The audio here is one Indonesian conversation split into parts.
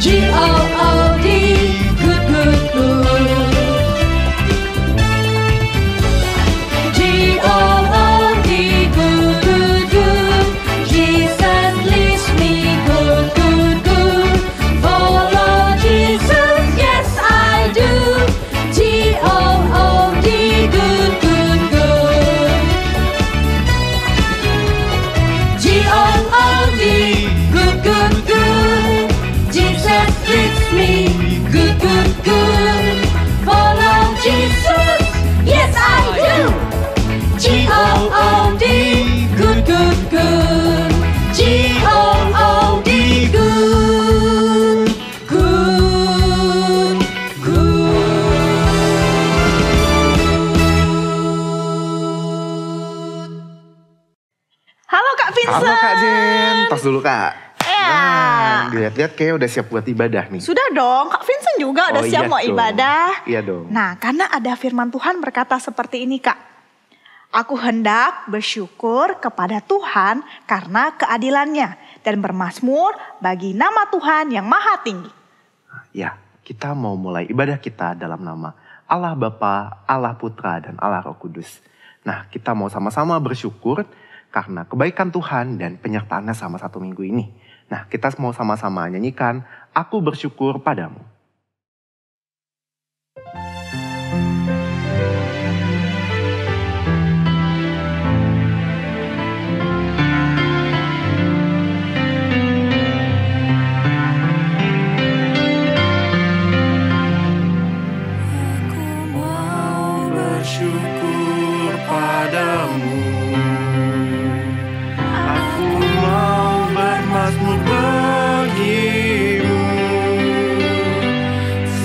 G-O-O-D, good, good, good. G-O-O-D, good, good, good. Jesus leads me, good, good, good. Follow Jesus, yes I do. G-O-O-D, good, good, good. G-O-O-D, good, good, good. Jesus leads me, good, good, good. Follow Jesus, yes I do. G-O-O-D, good, good, good. G-O-O-D, good, good, good. Halo Kak Vincent. Halo Kak Jen, tos dulu Kak. Ya. Nah, dilihat-lihat kayak udah siap buat ibadah nih. Sudah dong, Kak Vincent juga udah Oh, siap iya mau dong. ibadah. Iya dong. Nah, karena ada firman Tuhan berkata seperti ini Kak. Aku hendak bersyukur kepada Tuhan karena keadilannya dan bermazmur bagi nama Tuhan yang maha tinggi. Ya, kita mau mulai ibadah kita dalam nama Allah Bapa, Allah Putra, dan Allah Roh Kudus. Nah, kita mau sama-sama bersyukur karena kebaikan Tuhan dan penyertaannya selama 1 minggu ini. Nah, kita mau sama-sama nyanyikan Aku Bersyukur Padamu. Aku mau bersyukur padamu. Aku mau bermazmur bagimu.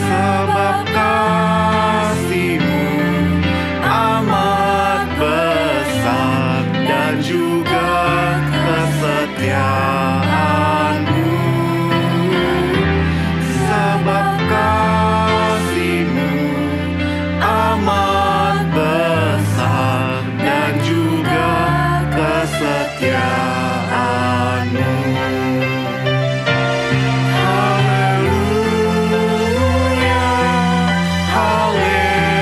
Sebab kasih-Mu amat besar dan juga kesetiaan-Mu. Sebab kasih-Mu amat besar dan juga kesetiaan-Mu. Haleluya,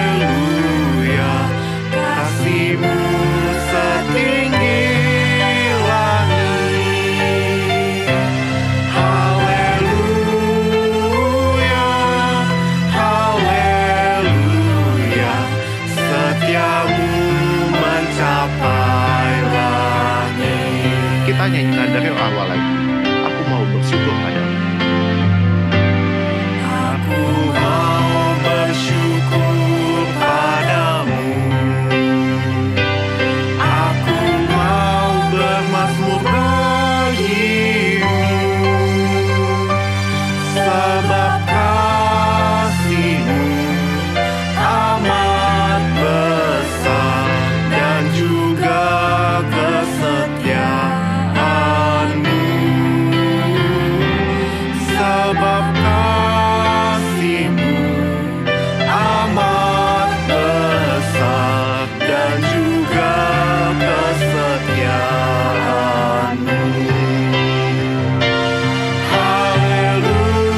haleluya, kasih-Mu setinggi langit. Haleluya, haleluya, setiamu mencapai langit. Kita nyanyikan dari awal lagi. Aku mau bersyukur padamu. Aku mau bersyukur padamu. Aku mau bermazmur bagimu. Sebab kasih-Mu amat besar dan juga kesetiaan-Mu. Sebab kasih-Mu amat besar dan juga kesetiaan-Mu.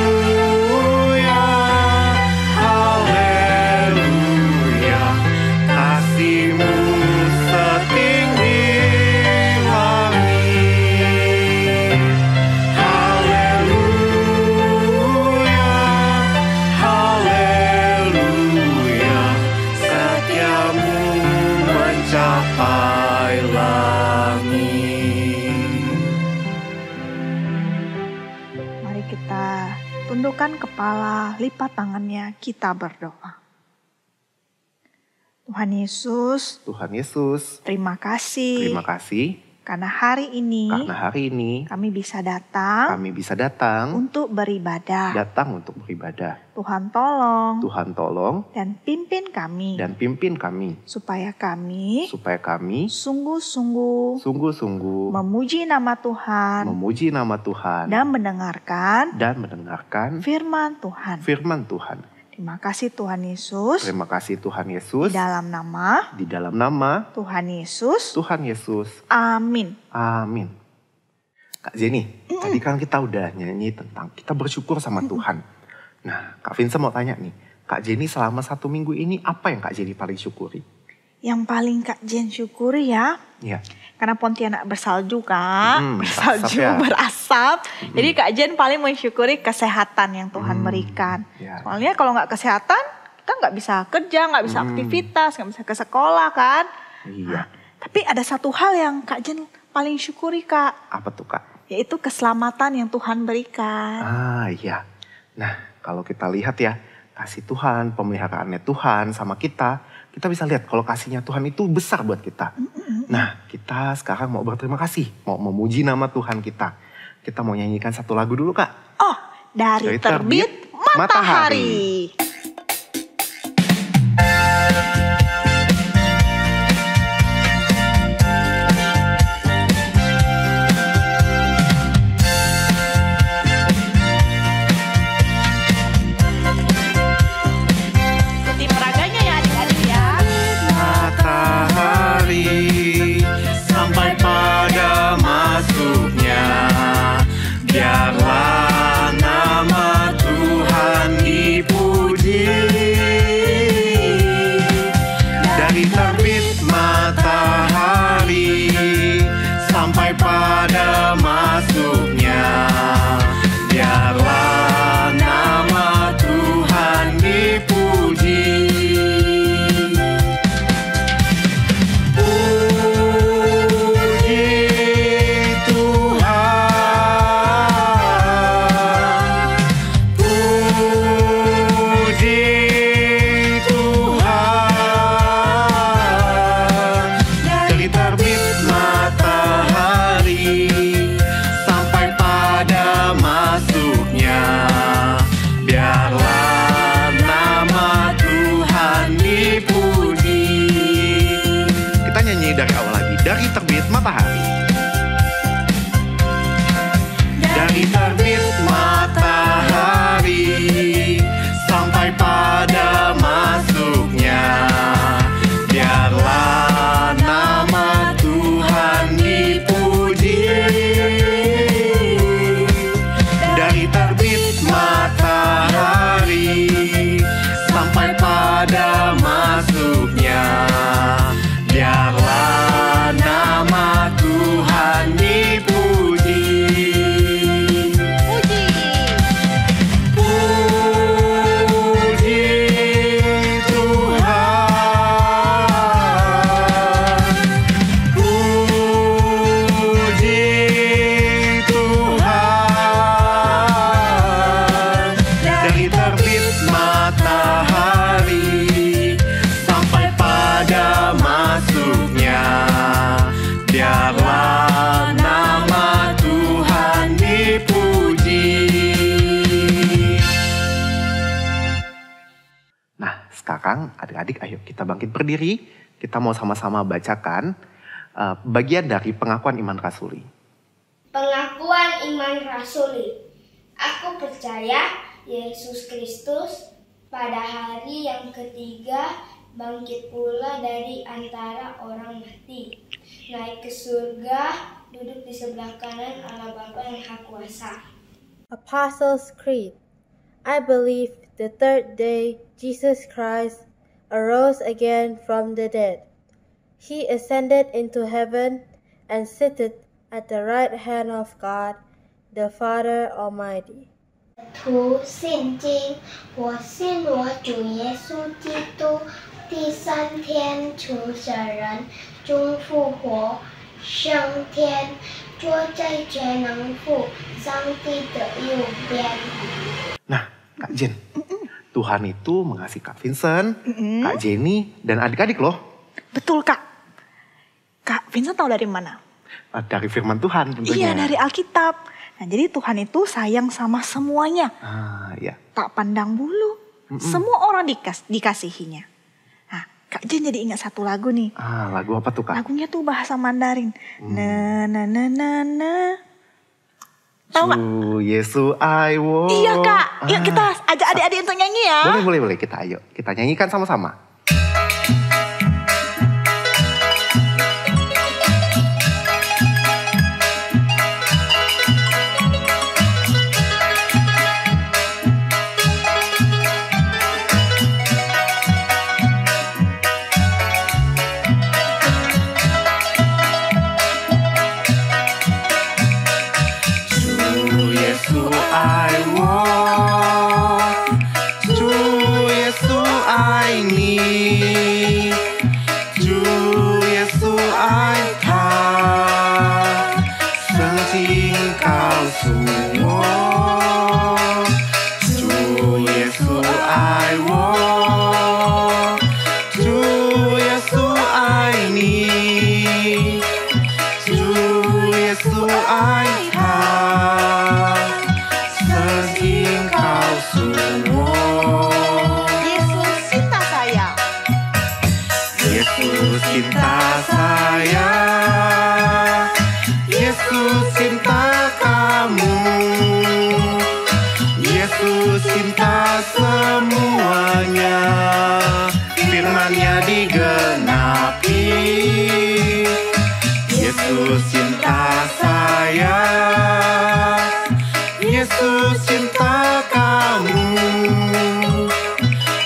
Haleluya, haleluya, kasih-Mu setinggi langit. Haleluya, haleluya, setiamu mencapai langit. Mari kita tundukkan kepala, lipat tangannya, kita berdoa. Tuhan Yesus, Tuhan Yesus, terima kasih. terima kasih Karena hari ini karena hari ini kami bisa datang kami bisa datang untuk beribadah. untuk beribadah. Tuhan tolong Tuhan tolong dan pimpin kami dan pimpin kami supaya kami supaya kami sungguh-sungguh sungguh-sungguh memuji nama Tuhan memuji nama Tuhan dan mendengarkan dan mendengarkan firman Tuhan. firman Tuhan. Terima kasih Tuhan Yesus. Terima kasih Tuhan Di Yesus. dalam nama Di dalam nama Tuhan Yesus. Tuhan Yesus. Amin. Amin. Kak Jenny, tadi kan kita udah nyanyi tentang kita bersyukur sama Tuhan. Nah, Kak Vincent mau tanya nih, Kak Jenny selama 1 minggu ini apa yang Kak Jenny paling syukuri? Yang paling Kak Jen syukuri ya, Iya. karena Pontianak bersalju Kak, bersalju, berasap ya. berasap. Jadi Kak Jen paling mensyukuri kesehatan yang Tuhan berikan. Ya. Soalnya kalau nggak kesehatan, kita nggak bisa kerja, nggak bisa aktivitas, nggak bisa ke sekolah kan. Iya. Tapi ada satu hal yang Kak Jen paling syukuri Kak, Apa tuh Kak? yaitu keselamatan yang Tuhan berikan. Iya. Nah, kalau kita lihat ya, kasih Tuhan, pemeliharaannya Tuhan sama kita bisa lihat kalau kasihnya Tuhan itu besar buat kita. Nah, kita sekarang mau berterima kasih, mau memuji nama Tuhan kita. Kita mau nyanyikan satu lagu dulu Kak. Oh, dari terbit matahari. Ikuti meraganya ya adik-adik ya. Matahari sampai pada masuknya, biarlah nama Tuhan dipuji. Dari terbit matahari sampai pada masuknya, biarlah nama Tuhan dipuji. Kita nyanyi dari awal lagi, dari terbit matahari. Dari terbit matahari sampai pada masuknya, biarlah nama Tuhan dipuji. Dari terbit matahari sampai pada masuknya, biarlah nama Tuhan dipuji. Puji. Puji Tuhan, puji Tuhan. Dari terbit matahari sampai pada masuknya, biarlah nama Tuhan dipuji. Nah, sekarang adik-adik ayo kita bangkit berdiri. Kita mau sama-sama bacakan bagian dari pengakuan iman rasuli. Pengakuan iman rasuli. Aku percaya Yesus Kristus pada hari yang ketiga bangkit pula dari antara orang mati, naik ke surga, duduk di sebelah kanan Allah Bapa yang Maha Kuasa. Apostles' Creed. I believe the third day Jesus Christ arose again from the dead. He ascended into heaven and sitteth at the right hand of God, the Father Almighty. 读圣经，我信我主耶稣基督第三天从死人中复活，升天，坐在全能父上帝的右边。 Nah, Kak Jen, Tuhan itu mengasihi Kak Vincent, Kak Jenny, dan adik-adik loh. Betul Kak. Kak Vincent tahu dari mana? Dari firman Tuhan tentunya. Iya, dari Alkitab. Nah, jadi Tuhan itu sayang sama semuanya. Ya. Tak pandang bulu. Semua orang dikasihinya. Nah, Kak Jen jadi ingat satu lagu nih. Lagu apa tuh Kak? Lagunya tuh bahasa Mandarin. Na na na na na. Tahu nggak? Su Yesu ai wo. Iya Kak. Yuk kita ajak adik-adik untuk nyanyi ya. Boleh. Kita ayo. Kita nyanyikan sama-sama. cinta saya, Yesus cinta kamu, Yesus cinta semuanya, firman-Nya digenapi. Yesus cinta saya, Yesus cinta kamu,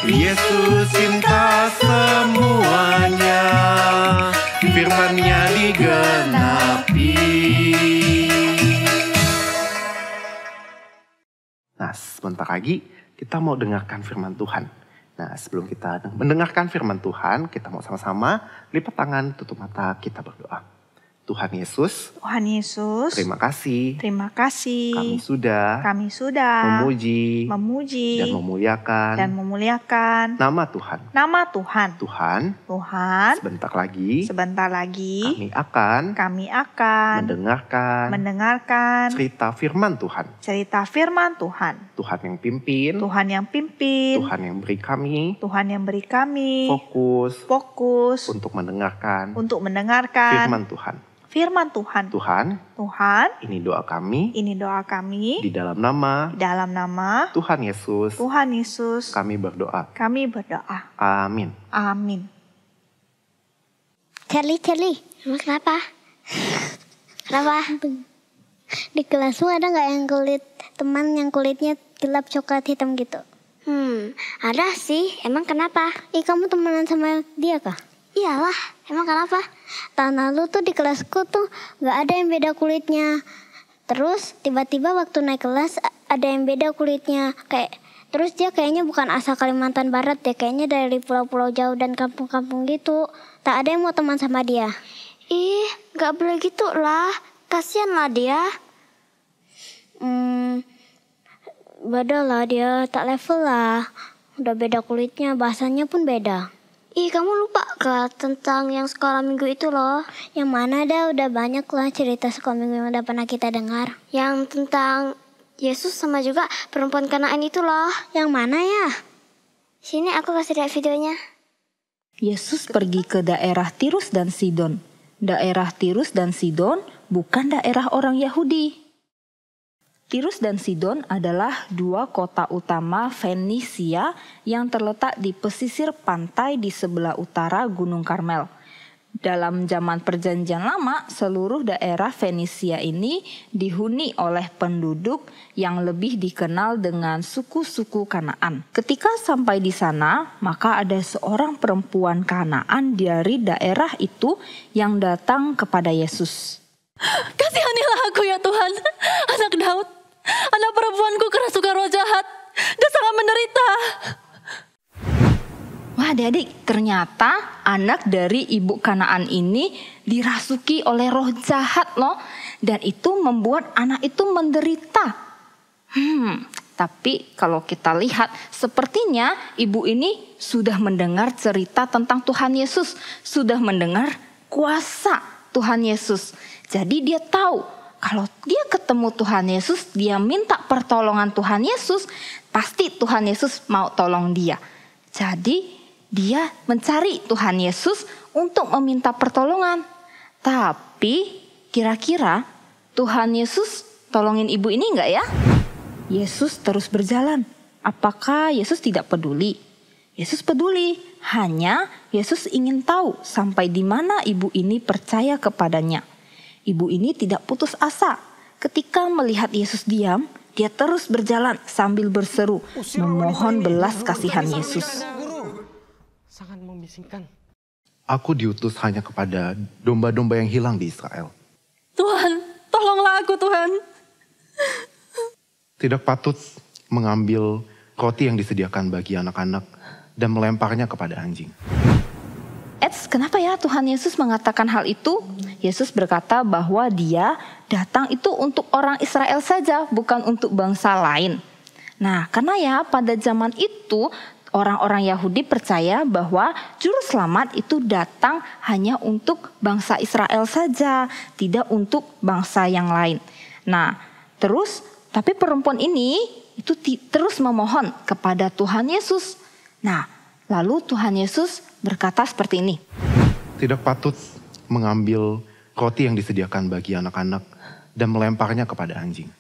Yesus cinta semuanya, firman-Nya digenapi. Nah, sebentar lagi kita mau dengarkan firman Tuhan. Nah, sebelum kita mendengarkan firman Tuhan, kita mau sama-sama lipat tangan, tutup mata, kita berdoa. Tuhan Yesus, Tuhan Yesus, terima kasih. terima kasih. Kami sudah memuji dan memuliakan nama Tuhan. Tuhan, sebentar lagi kami akan mendengarkan cerita firman Tuhan. Tuhan yang pimpin, Tuhan yang beri kami fokus untuk mendengarkan firman Tuhan. Tuhan, ini doa kami di dalam nama Tuhan Yesus. Kami berdoa. Amin. Charlie, emang kenapa? Di kelasmu ada nggak teman yang kulitnya gelap coklat hitam gitu? Ada sih. Emang kenapa? Kamu temenan sama dia kah? Iyalah. Emang kenapa? Tahun lalu tuh di kelasku tuh nggak ada yang beda kulitnya. Terus tiba-tiba waktu naik kelas ada yang beda kulitnya. Terus dia kayaknya bukan asal Kalimantan Barat deh. Kayaknya dari pulau-pulau jauh dan kampung-kampung gitu. Tak ada yang mau teman sama dia. Nggak boleh gitu lah. Kasian lah dia. Beda lah dia, tak level lah. Udah beda kulitnya, bahasanya pun beda. Kamu lupa gak tentang yang sekolah minggu itu loh? Yang mana dah, udah banyak lah cerita sekolah minggu yang udah pernah kita dengar. Yang tentang Yesus sama juga perempuan Kanaan itu loh. Yang mana ya? Sini aku kasih lihat videonya. Yesus pergi ke daerah Tirus dan Sidon. Daerah Tirus dan Sidon bukan daerah orang Yahudi. Tirus dan Sidon adalah dua kota utama Fenisia yang terletak di pesisir pantai di sebelah utara Gunung Karmel. Dalam zaman Perjanjian Lama, seluruh daerah Fenisia ini dihuni oleh penduduk yang lebih dikenal dengan suku-suku Kanaan. Ketika sampai di sana, maka ada seorang perempuan Kanaan dari daerah itu yang datang kepada Yesus. Kasihanilah aku ya Tuhan, anak Daud. Anak perempuanku kerasukan roh jahat dan sangat menderita. Wah adik-adik, ternyata anak dari ibu Kanaan ini dirasuki oleh roh jahat loh. Dan itu membuat anak itu menderita. Tapi kalau kita lihat, sepertinya ibu ini sudah mendengar cerita tentang Tuhan Yesus. Sudah mendengar kuasa Tuhan Yesus. Jadi dia tahu kalau dia ketemu Tuhan Yesus, dia minta pertolongan Tuhan Yesus, pasti Tuhan Yesus mau tolong dia. Jadi dia mencari Tuhan Yesus untuk meminta pertolongan. Tapi kira-kira Tuhan Yesus tolongin ibu ini enggak ya? Yesus terus berjalan. Apakah Yesus tidak peduli? Yesus peduli. Hanya Yesus ingin tahu sampai di mana ibu ini percaya kepadanya. Ibu ini tidak putus asa. Ketika melihat Yesus diam, dia terus berjalan sambil berseru, memohon belas kasihan Yesus. Sangat membisingkan. Aku diutus hanya kepada domba-domba yang hilang di Israel. Tuhan, tolonglah aku Tuhan. Tidak patut mengambil roti yang disediakan bagi anak-anak dan melemparnya kepada anjing. Kenapa ya Tuhan Yesus mengatakan hal itu? Yesus berkata bahwa dia datang itu untuk orang Israel saja, bukan untuk bangsa lain. Nah, karena ya pada zaman itu orang-orang Yahudi percaya bahwa juru selamat itu datang hanya untuk bangsa Israel saja, tidak untuk bangsa yang lain. Nah, tapi perempuan ini itu terus memohon kepada Tuhan Yesus. Nah, lalu Tuhan Yesus berkata seperti ini. tidak patut mengambil roti yang disediakan bagi anak-anak dan melemparnya kepada anjing.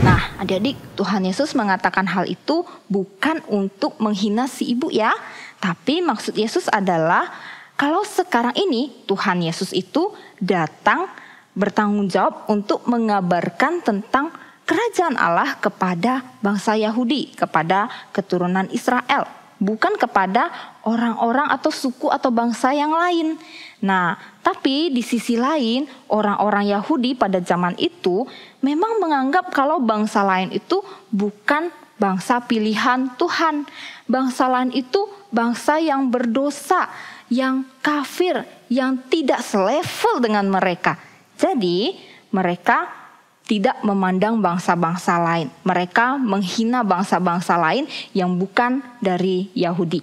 Nah, adik-adik, Tuhan Yesus mengatakan hal itu bukan untuk menghina si ibu ya. Tapi maksud Yesus adalah kalau sekarang ini Tuhan Yesus itu datang bertanggung jawab untuk mengabarkan tentang kerajaan Allah kepada bangsa Yahudi, kepada keturunan Israel. Bukan kepada orang-orang atau suku atau bangsa yang lain. Nah, tapi di sisi lain orang-orang Yahudi pada zaman itu memang menganggap kalau bangsa lain itu bukan bangsa pilihan Tuhan. Bangsa lain itu bangsa yang berdosa, yang kafir, yang tidak selevel dengan mereka. Jadi mereka tidak memandang bangsa-bangsa lain. Mereka menghina bangsa-bangsa lain yang bukan dari Yahudi.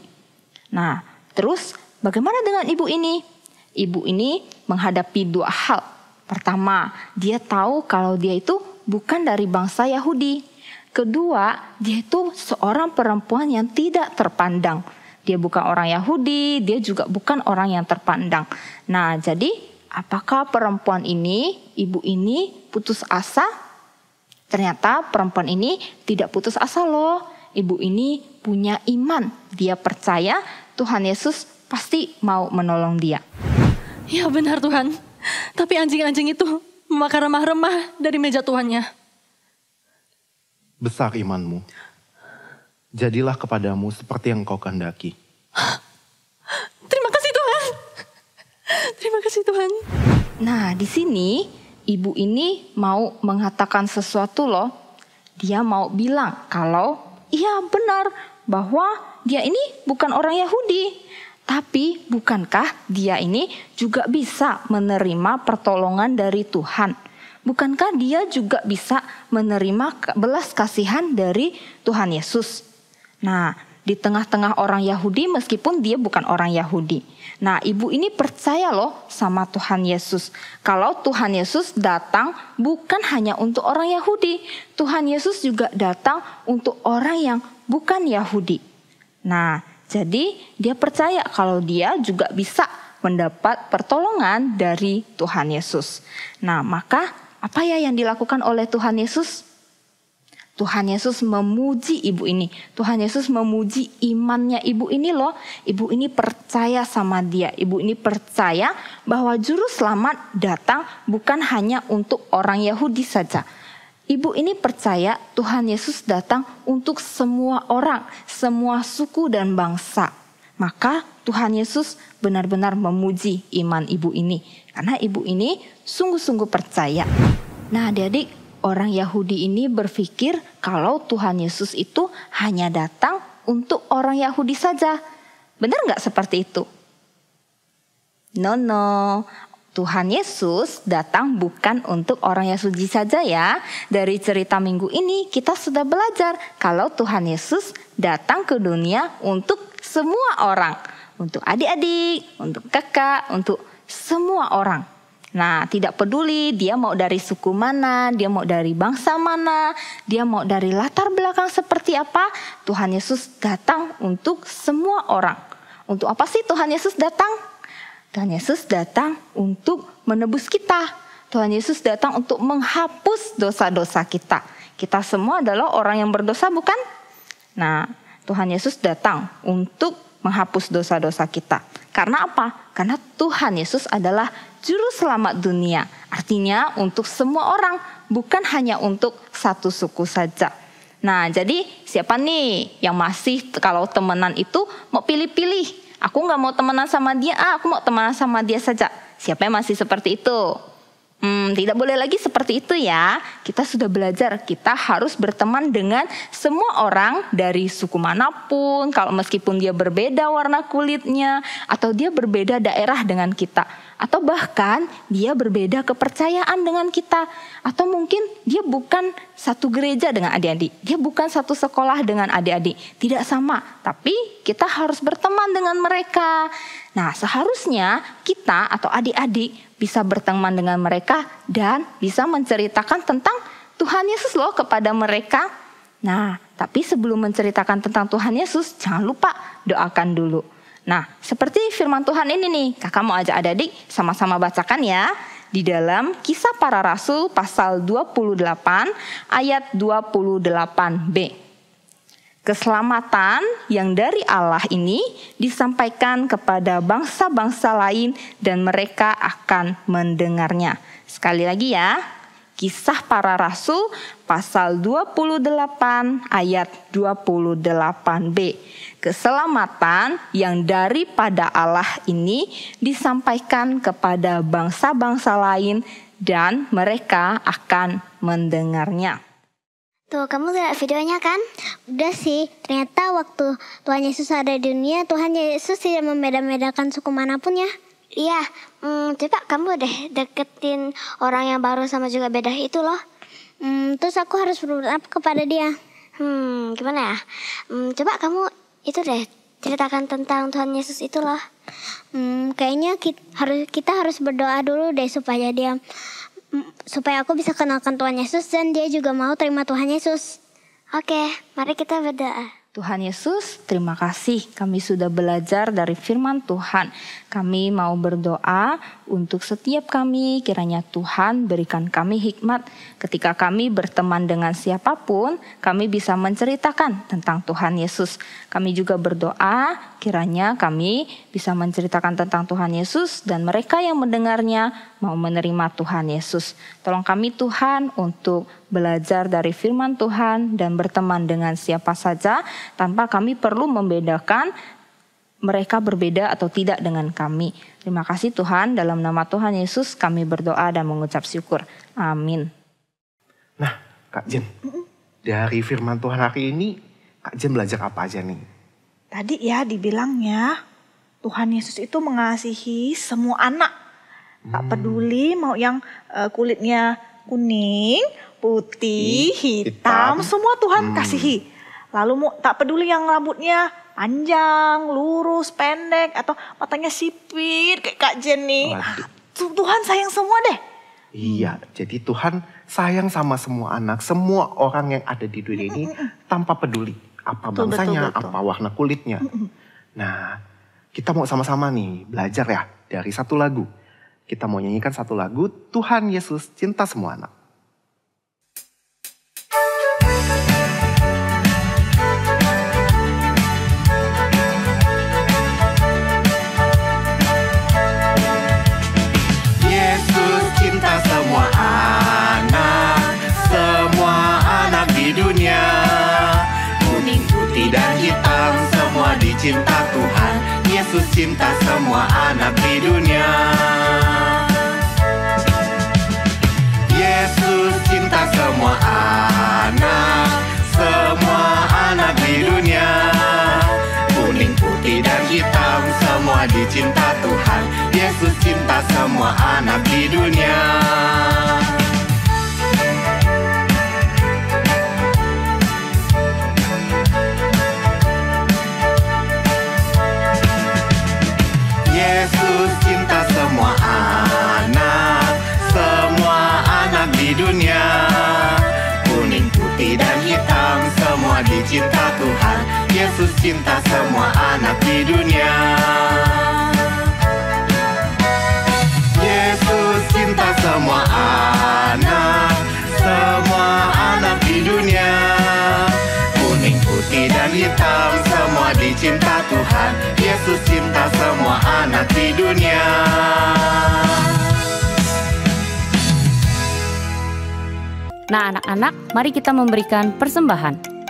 Nah, terus bagaimana dengan ibu ini? Ibu ini menghadapi dua hal. Pertama, dia tahu kalau dia itu bukan dari bangsa Yahudi. Kedua, dia itu seorang perempuan yang tidak terpandang. Dia bukan orang Yahudi, dia juga bukan orang yang terpandang. Nah, jadi apakah perempuan ini, ibu ini putus asa? Ternyata perempuan ini tidak putus asa loh. Ibu ini punya iman. Dia percaya Tuhan Yesus pasti mau menolong dia. Ya benar Tuhan, tapi anjing-anjing itu memakan remah-remah dari meja tuannya. Besar imanmu. Jadilah kepadamu seperti yang kau kehendaki. Terima kasih Tuhan. Terima kasih Tuhan. Nah, di sini ibu ini mau mengatakan sesuatu loh. Dia mau bilang kalau iya benar bahwa dia ini bukan orang Yahudi. Tapi bukankah dia ini juga bisa menerima pertolongan dari Tuhan? Bukankah dia juga bisa menerima belas kasihan dari Tuhan Yesus? Nah, di tengah-tengah orang Yahudi meskipun dia bukan orang Yahudi. Nah, ibu ini percaya loh sama Tuhan Yesus. Kalau Tuhan Yesus datang bukan hanya untuk orang Yahudi. Tuhan Yesus juga datang untuk orang yang bukan Yahudi. Nah, jadi dia percaya kalau dia juga bisa mendapat pertolongan dari Tuhan Yesus. Nah, maka apa ya yang dilakukan oleh Tuhan Yesus? Tuhan Yesus memuji ibu ini. Tuhan Yesus memuji imannya ibu ini loh. Ibu ini percaya sama dia. Ibu ini percaya bahwa juru selamat datang bukan hanya untuk orang Yahudi saja. Ibu ini percaya Tuhan Yesus datang untuk semua orang, semua suku dan bangsa. Maka Tuhan Yesus benar-benar memuji iman ibu ini. Karena ibu ini sungguh-sungguh percaya. Nah, adik-adik, orang Yahudi ini berpikir kalau Tuhan Yesus itu hanya datang untuk orang Yahudi saja. Benar nggak seperti itu? No. Tuhan Yesus datang bukan untuk orang Yahudi saja ya. Dari cerita minggu ini kita sudah belajar kalau Tuhan Yesus datang ke dunia untuk semua orang. Untuk adik-adik, untuk kakak, untuk semua orang. Nah, tidak peduli dia mau dari suku mana, dia mau dari bangsa mana, dia mau dari latar belakang seperti apa, Tuhan Yesus datang untuk semua orang. Untuk apa sih Tuhan Yesus datang? Tuhan Yesus datang untuk menebus kita. Tuhan Yesus datang untuk menghapus dosa-dosa kita. Kita semua adalah orang yang berdosa, bukan? Nah, Tuhan Yesus datang untuk menghapus dosa-dosa kita. Karena apa? Karena Tuhan Yesus adalah juru selamat dunia. Artinya untuk semua orang, bukan hanya untuk satu suku saja. Nah, jadi siapa nih yang masih kalau temenan itu mau pilih-pilih? Aku gak mau temenan sama dia, aku mau temenan sama dia saja. Siapa yang masih seperti itu? Tidak boleh lagi seperti itu ya. Kita sudah belajar, kita harus berteman dengan semua orang dari suku manapun. Kalau meskipun dia berbeda warna kulitnya, atau dia berbeda daerah dengan kita, atau bahkan dia berbeda kepercayaan dengan kita, atau mungkin dia bukan satu gereja dengan adik-adik, dia bukan satu sekolah dengan adik-adik, tidak sama, tapi kita harus berteman dengan mereka. Nah, seharusnya kita atau adik-adik bisa berteman dengan mereka dan bisa menceritakan tentang Tuhan Yesus loh kepada mereka. Nah, tapi sebelum menceritakan tentang Tuhan Yesus, jangan lupa doakan dulu. Nah, seperti firman Tuhan ini nih, kakak mau ajak adik-adik sama-sama bacakan ya. Di dalam Kisah Para Rasul pasal 28 ayat 28b. Keselamatan yang dari Allah ini disampaikan kepada bangsa-bangsa lain dan mereka akan mendengarnya. Sekali lagi ya, Kisah Para Rasul pasal 28 ayat 28b. Keselamatan yang daripada Allah ini disampaikan kepada bangsa-bangsa lain dan mereka akan mendengarnya. Tuh, kamu lihat videonya kan? Udah sih, ternyata waktu Tuhan Yesus ada di dunia, Tuhan Yesus tidak membeda-bedakan suku manapun ya. Iya, coba kamu deh deketin orang yang baru sama juga beda itu loh. Terus aku harus berbuat apa kepada dia? Gimana ya? Coba kamu itu deh ceritakan tentang Tuhan Yesus itu loh. Kayaknya kita harus berdoa dulu deh supaya aku bisa kenalkan Tuhan Yesus dan dia juga mau terima Tuhan Yesus. Oke, mari kita berdoa. Tuhan Yesus, terima kasih kami sudah belajar dari firman Tuhan. Kami mau berdoa untuk setiap kami, kiranya Tuhan berikan kami hikmat. Ketika kami berteman dengan siapapun, kami bisa menceritakan tentang Tuhan Yesus. Kami juga berdoa, kiranya kami bisa menceritakan tentang Tuhan Yesus dan mereka yang mendengarnya mau menerima Tuhan Yesus. Tolong kami Tuhan untuk belajar dari firman Tuhan dan berteman dengan siapa saja tanpa kami perlu membedakan mereka berbeda atau tidak dengan kami. Terima kasih Tuhan, dalam nama Tuhan Yesus kami berdoa dan mengucap syukur. Amin. Nah, Kak Jen, dari firman Tuhan hari ini, Kak Jen belajar apa aja nih? Tadi ya dibilangnya, Tuhan Yesus itu mengasihi semua anak. Tak peduli mau yang kulitnya kuning, putih, hitam, semua Tuhan kasihi. Lalu tak peduli yang rambutnya panjang, lurus, pendek, atau matanya sipit kayak Kak Jen nih. Tuhan sayang semua deh. Iya, jadi Tuhan sayang sama semua anak, semua orang yang ada di dunia ini tanpa peduli apa bangsanya, betul. Apa warna kulitnya. Nah, kita mau sama-sama nih belajar ya dari satu lagu. Kita mau nyanyikan satu lagu, Tuhan Yesus Cinta Semua Anak. Yesus cinta semua anak di dunia. Kuning, putih, dan hitam, semua dicinta Tuhan. Yesus cinta semua anak di dunia. Yesus cinta semua anak di dunia. Kuning, putih, dan hitam, semua dicinta Tuhan. Yesus cinta semua anak di dunia. Yesus cinta semua anak di dunia. Kuning, putih, dan hitam, semua dicinta Tuhan. Yesus cinta semua anak di dunia. Yesus cinta semua anak di dunia. Kuning, putih, dan hitam, semua dicinta Tuhan. Yesus cinta semua anak di dunia. Nah, anak-anak, mari kita memberikan persembahan.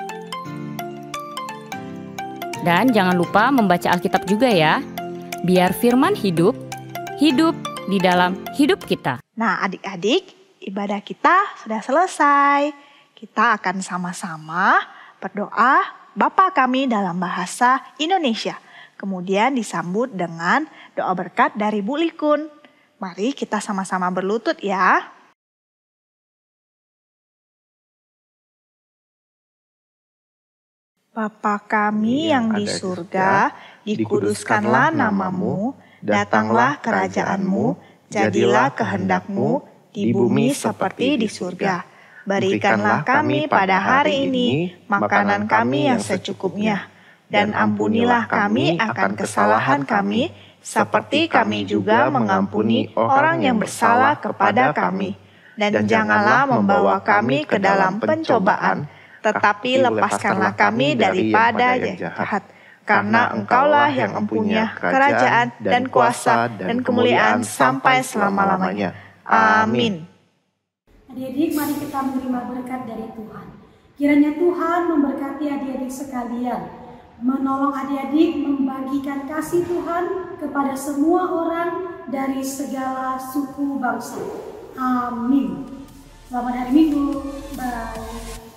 Dan jangan lupa membaca Alkitab juga ya. Biar firman hidup di dalam hidup kita. Nah, adik-adik, ibadah kita sudah selesai. Kita akan sama-sama berdoa Bapa kami dalam bahasa Indonesia. Kemudian disambut dengan doa berkat dari Bu Likun. Mari kita sama-sama berlutut ya. Bapa kami yang di surga, dikuduskanlah namamu, datanglah kerajaanmu, jadilah kehendak-mu di bumi seperti di surga. Berikanlah kami pada hari ini makanan kami yang secukupnya. dan ampunilah kami akan kesalahan kami, seperti kami juga mengampuni orang yang bersalah kepada kami. Dan janganlah membawa kami ke dalam pencobaan, tetapi lepaskanlah kami daripada yang jahat. Karena Engkaulah yang mempunyai kerajaan dan kuasa dan kemuliaan sampai selama-lamanya. Amin. Adik-adik, mari kita menerima berkat dari Tuhan. Kiranya Tuhan memberkati adik-adik sekalian, menolong adik-adik membagikan kasih Tuhan kepada semua orang dari segala suku bangsa. Amin. Selamat hari Minggu. Bye.